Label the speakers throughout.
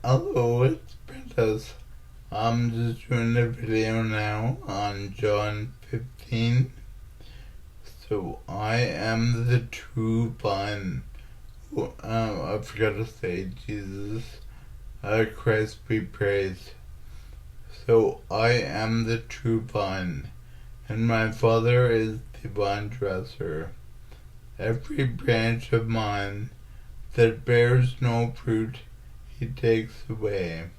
Speaker 1: Hello, it's Prentis. I'm just doing a video now on John 15. So, I am the true vine. I forgot to say, Jesus, Christ be praised. So, I am the true vine, and my Father is the vine dresser. Every branch of mine that bears no fruit, he takes away,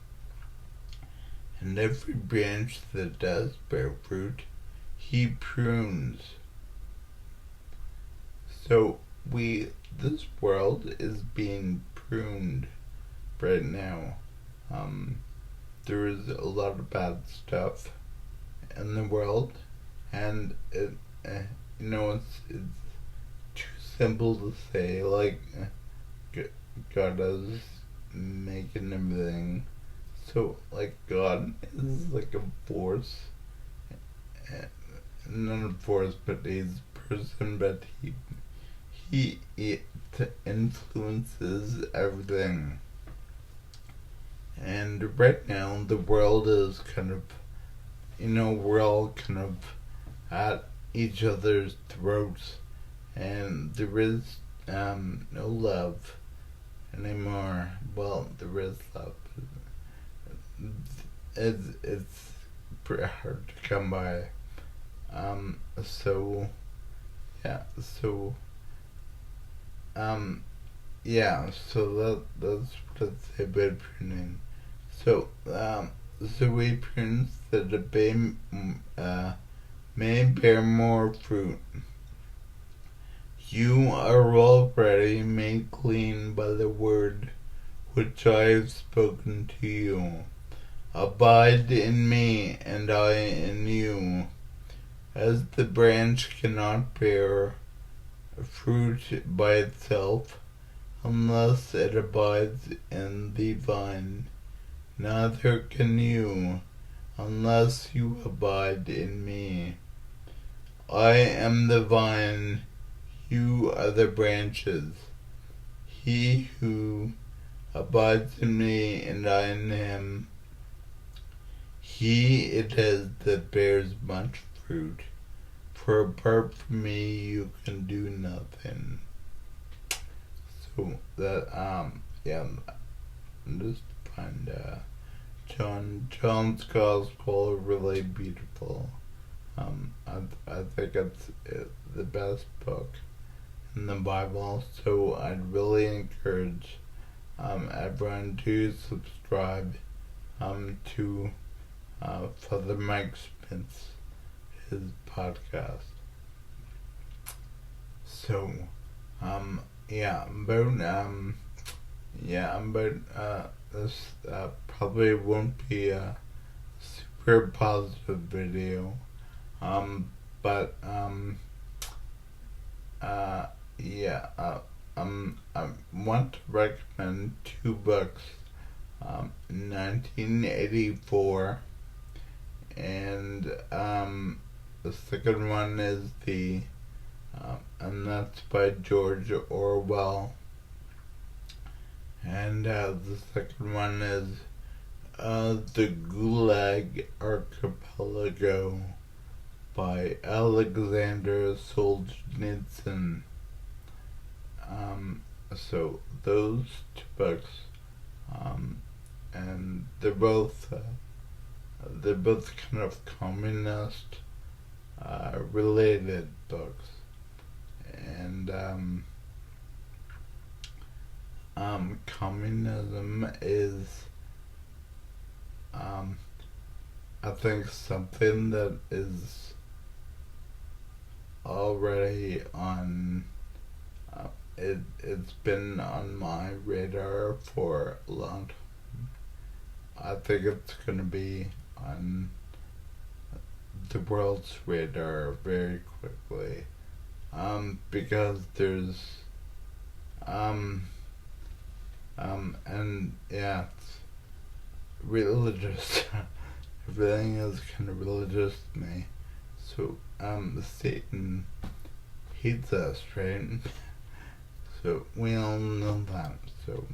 Speaker 1: and every branch that does bear fruit, he prunes. So this world is being pruned right now. There is a lot of bad stuff in the world, and it's too simple to say, like, God is making everything. So, like, God is like a force, not a force, but he's a person, but he influences everything. And right now, the world is kind of, we're all kind of at each other's throats, and there is no love anymore. Well, there is love. It's pretty hard to come by. So that's what I'd say about pruning. So we prune that the may bear more fruit. You are already made clean by the word which I have spoken to you. Abide in me, and I in you. As the branch cannot bear fruit by itself unless it abides in the vine, neither can you unless you abide in me. I am the vine, you are the branches. He who abides in me and I in him, he it is that bears much fruit, for apart from me you can do nothing. So that just find John's gospel really beautiful. I think it's the best book in the Bible, so I'd really encourage everyone to subscribe to Father Mike Smith's his podcast. So this probably won't be a super positive video, but I want to recommend two books. 1984, and the second one is and that's by George Orwell, and the second one is the Gulag Archipelego by Alexander Solzhenitsyn. So those two books, and they're both kind of communist related books, and communism is I think something that is already on it's been on my radar for a long time. I think it's going to be on the world's radar very quickly, because there's it's religious. Everything is kind of religious to me. So Satan hates us, right? So we all know that. So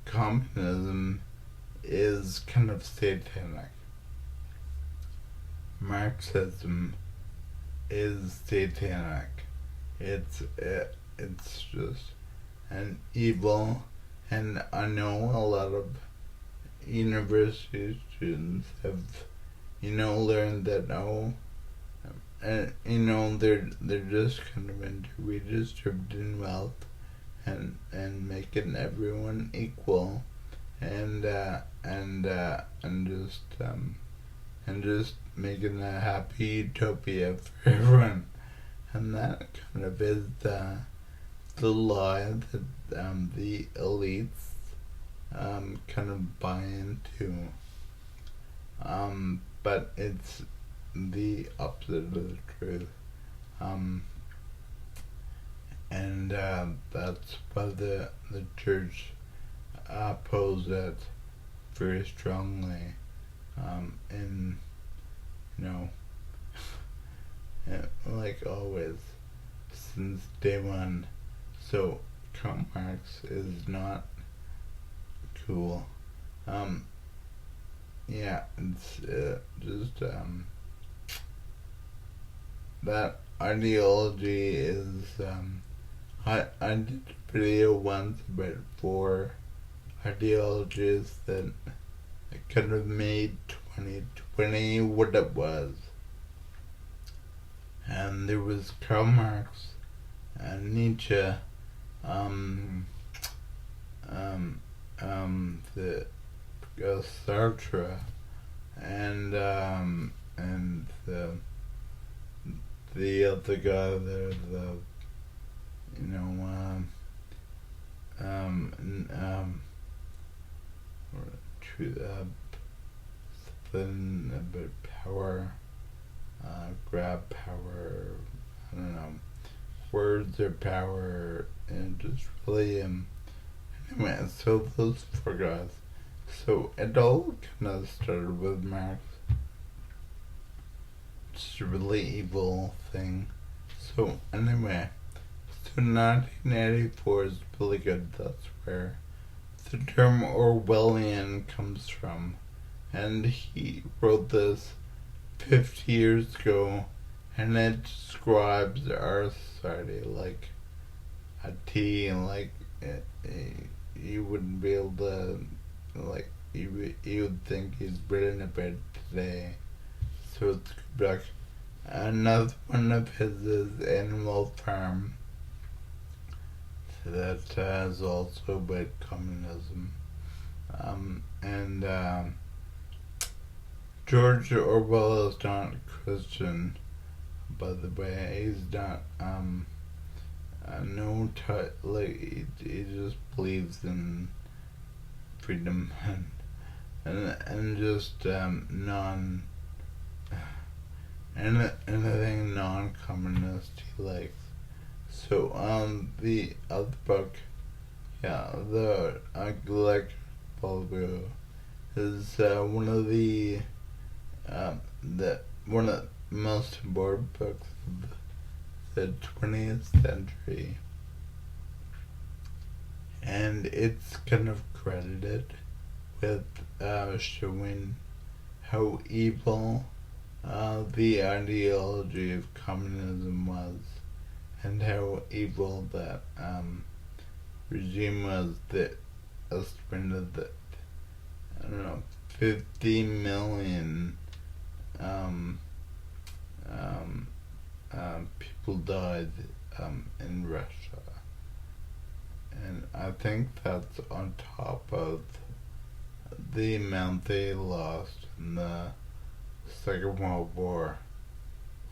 Speaker 1: communism is kind of satanic. Marxism is satanic. It's just an evil, and I know a lot of university students have, learned that and they're just kind of into redistributing wealth and making everyone equal, and just making a happy utopia for everyone, and that kind of is the lie that the elites kind of buy into, but it's the opposite of the truth, and that's why the church opposed it very strongly, in like always since day one. So Karl Marx is not cool. It's just that ideology is I did a video once about 4 ideologies that could have made 2020 what it was. And there was Karl Marx and Nietzsche, the Sartre, and the other guy there, something about power, grab power, I don't know, words are power, and just really, anyway, so those 4 guys. So it all kind of started with Marx. It's a really evil thing. So anyway, so 1984 is really good. That's where the term Orwellian comes from. And he wrote this 50 years ago, and it describes our society like a T, and like you wouldn't be able to, like, you would think he's written about today. So it's like another one of his is Animal Farm, that is also about communism. And George Orwell is not Christian, by the way. He's not he just believes in freedom and just anything non-communist he likes. So the other book, the Gulag is one of the most important books of the 20th century, and it's kind of credited with showing how evil the ideology of communism was, and how evil that regime was, that estimated that, 50 million people died in Russia, and I think that's on top of the amount they lost in the Second World War.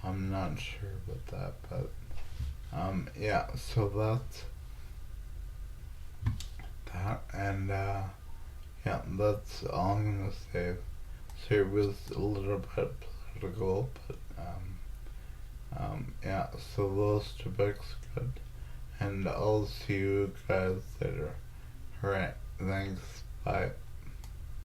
Speaker 1: I'm not sure about that, but so that's that, and that's all I'm gonna say. So it was a little bit political, but so those 2 books good, and I'll see you guys later. Alright, thanks, bye.